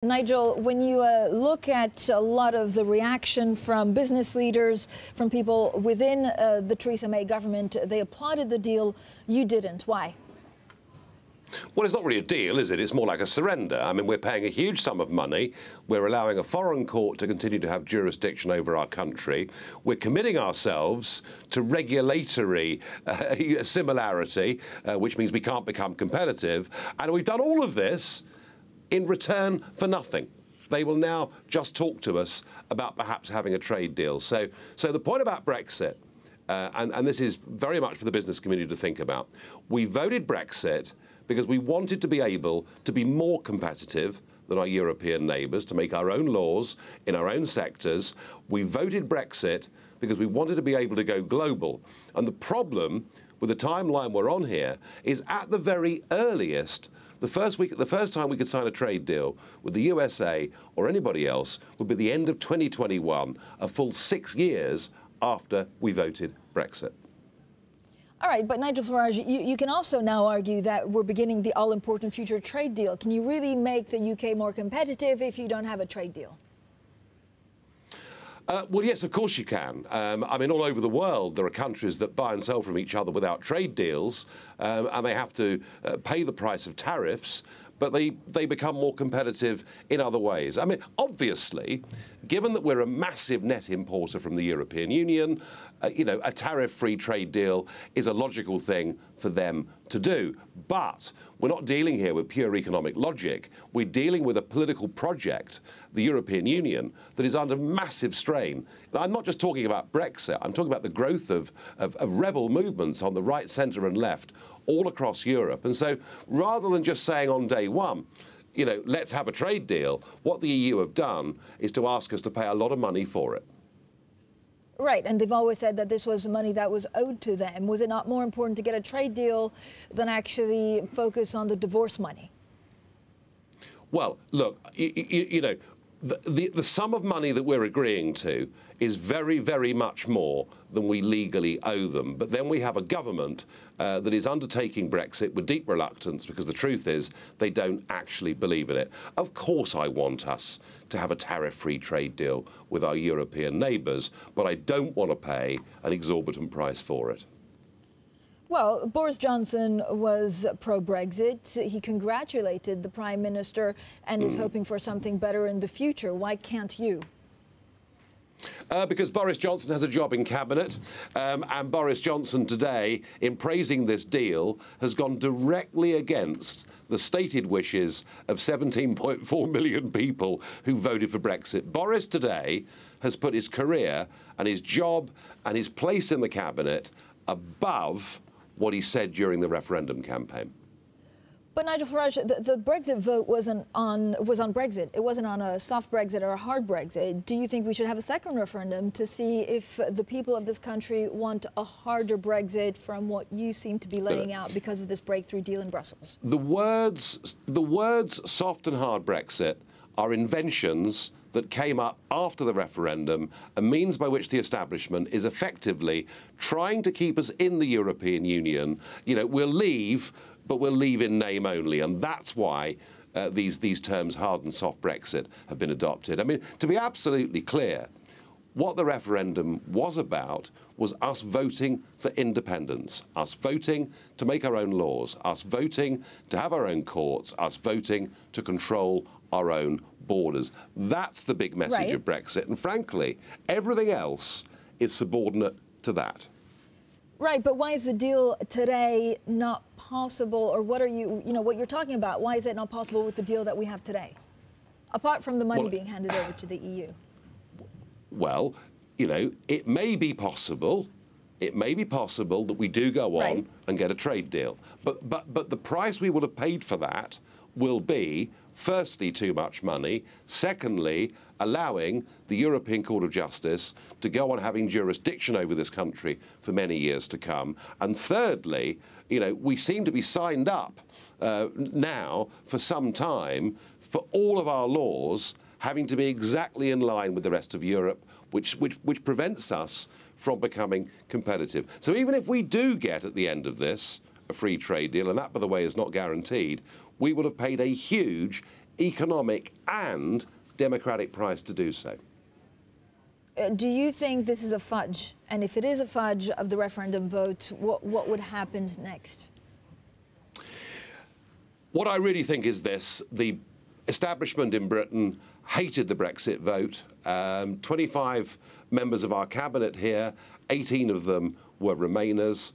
Nigel, when you look at a lot of the reaction from business leaders, from people within the Theresa May government, they applauded the deal. You didn't. Why? Well, it's not really a deal, is it? It's more like a surrender. I mean, we're paying a huge sum of money. We're allowing a foreign court to continue to have jurisdiction over our country. We're committing ourselves to regulatory similarity, which means we can't become competitive. And we've done all of this in return for nothing. They will now just talk to us about perhaps having a trade deal. So the point about Brexit, and this is very much for the business community to think about, we voted Brexit because we wanted to be able to be more competitive than our European neighbours, to make our own laws in our own sectors. We voted Brexit because we wanted to be able to go global. And the problem with the timeline we're on here is, at the very earliest, the first time we could sign a trade deal with the USA or anybody else would be the end of 2021, a full 6 years after we voted Brexit. All right, but Nigel Farage, you can also now argue that we're beginning the all-important future trade deal. Can you really make the UK more competitive if you don't have a trade deal? Well, yes, of course you can. I mean, all over the world, there are countries that buy and sell from each other without trade deals, and they have to pay the price of tariffs, but they become more competitive in other ways. I mean, obviously, given that we're a massive net importer from the European Union, a tariff-free trade deal is a logical thing for them to do. But we're not dealing here with pure economic logic. We're dealing with a political project, the European Union, that is under massive strain. And I'm not just talking about Brexit. I'm talking about the growth of rebel movements on the right, centre and left all across Europe. And so rather than just saying on day one, let's have a trade deal, what the EU have done is to ask us to pay a lot of money for it. Right, and they've always said that this was money that was owed to them. Was it not more important to get a trade deal than actually focus on the divorce money? Well, look, the sum of money that we're agreeing to is very, very much more than we legally owe them. But then we have a government that is undertaking Brexit with deep reluctance, because the truth is they don't actually believe in it. Of course I want us to have a tariff-free trade deal with our European neighbours, but I don't want to pay an exorbitant price for it. Well, Boris Johnson was pro-Brexit. He congratulated the Prime Minister and is hoping for something better in the future. Why can't you? Because Boris Johnson has a job in Cabinet, and Boris Johnson today, in praising this deal, has gone directly against the stated wishes of 17.4 million people who voted for Brexit. Boris today has put his career and his job and his place in the Cabinet above what he said during the referendum campaign. But Nigel Farage, the Brexit vote was on Brexit. It wasn't on a soft Brexit or a hard Brexit. Do you think we should have a second referendum to see if the people of this country want a harder Brexit from what you seem to be laying out because of this breakthrough deal in Brussels? The words soft and hard Brexit are inventions that came up after the referendum, a means by which the establishment is effectively trying to keep us in the European Union. We'll leave, but we'll leave in name only. And that's why these terms, hard and soft Brexit, have been adopted. I mean, to be absolutely clear, what the referendum was about was us voting for independence, us voting to make our own laws, us voting to have our own courts, us voting to control our own borders. That's the big message of Brexit. And frankly, everything else is subordinate to that. Right, but why is the deal today not possible? Or what are what you're talking about, why is it not possible with the deal that we have today? Apart from the money being handed over to the EU. Well, it may be possible. It may be possible that we do go on and get a trade deal. But the price we would have paid for that will be, firstly, too much money. Secondly, allowing the European Court of Justice to go on having jurisdiction over this country for many years to come. And thirdly, we seem to be signed up now for some time for all of our laws having to be exactly in line with the rest of Europe, which prevents us from becoming competitive. So even if we do get, at the end of this, a free trade deal, and that, by the way, is not guaranteed, we would have paid a huge economic and democratic price to do so. Do you think this is a fudge? And if it is a fudge of the referendum vote, what would happen next? What I really think is this. The establishment in Britain hated the Brexit vote. 25 members of our cabinet here, 18 of them were Remainers.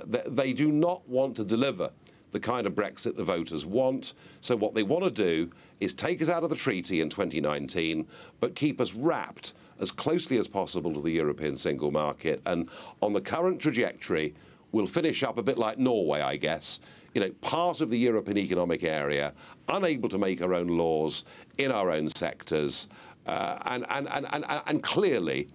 They do not want to deliver the kind of Brexit the voters want. So what they want to do is take us out of the treaty in 2019, but keep us wrapped as closely as possible to the European single market. And on the current trajectory, we'll finish up a bit like Norway, I guess. You know, part of the European Economic Area, unable to make our own laws in our own sectors, and clearly,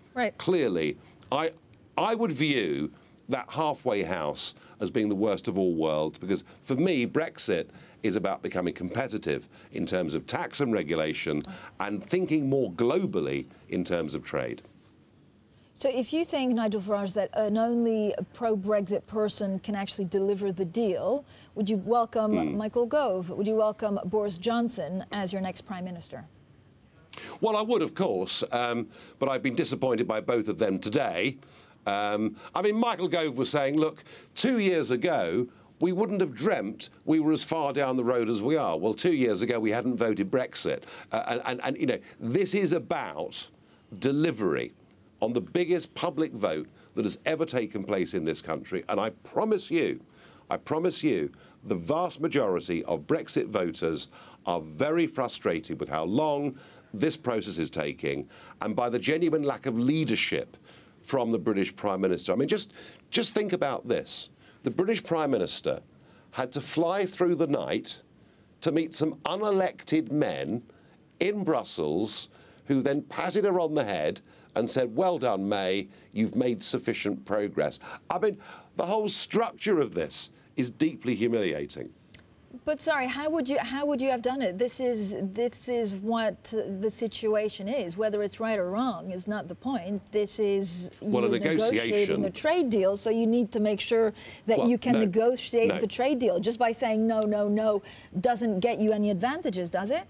I would view that halfway house as being the worst of all worlds, because for me, Brexit is about becoming competitive in terms of tax and regulation and thinking more globally in terms of trade. So if you think, Nigel Farage, that an only pro-Brexit person can actually deliver the deal, would you welcome Michael Gove? Would you welcome Boris Johnson as your next Prime Minister? Well, I would, of course, but I've been disappointed by both of them today. I mean, Michael Gove was saying, look, 2 years ago, we wouldn't have dreamt we were as far down the road as we are. Well, 2 years ago, we hadn't voted Brexit. And you know, this is about delivery on the biggest public vote that has ever taken place in this country. And I promise you, the vast majority of Brexit voters are very frustrated with how long this process is taking and by the genuine lack of leadership from the British Prime Minister. I mean, just think about this. The British Prime Minister had to fly through the night to meet some unelected men in Brussels who then patted her on the head and said, well done, May, you've made sufficient progress. I mean, the whole structure of this is deeply humiliating. But sorry, how would you have done it? This is what the situation is. Whether it's right or wrong is not the point. This is you're negotiating a trade deal, so you need to make sure that you can negotiate the trade deal. Just by saying no, no, no doesn't get you any advantages, does it?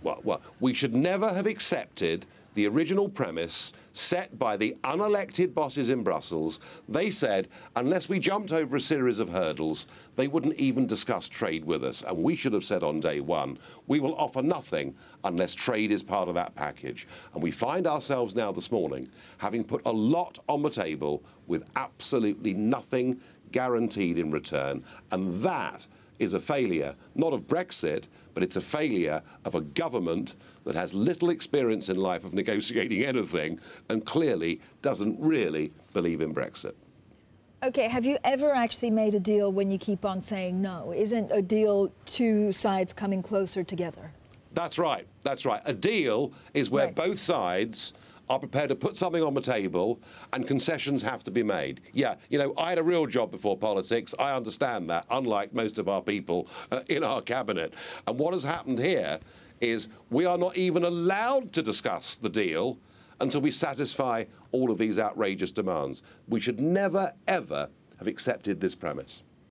Well, we should never have accepted the original premise set by the unelected bosses in Brussels. They said, unless we jumped over a series of hurdles, they wouldn't even discuss trade with us. And we should have said on day one, we will offer nothing unless trade is part of that package. And we find ourselves now this morning having put a lot on the table with absolutely nothing guaranteed in return. And that is a failure, not of Brexit, but it's a failure of a government that has little experience in life of negotiating anything and clearly doesn't really believe in Brexit. OK, have you ever actually made a deal when you keep on saying no? Isn't a deal two sides coming closer together? That's right. That's right. A deal is where both sides are prepared to put something on the table and concessions have to be made. Yeah, you know, I had a real job before politics. I understand that, unlike most of our people in our cabinet. And what has happened here is we are not even allowed to discuss the deal until we satisfy all of these outrageous demands. We should never, ever have accepted this premise.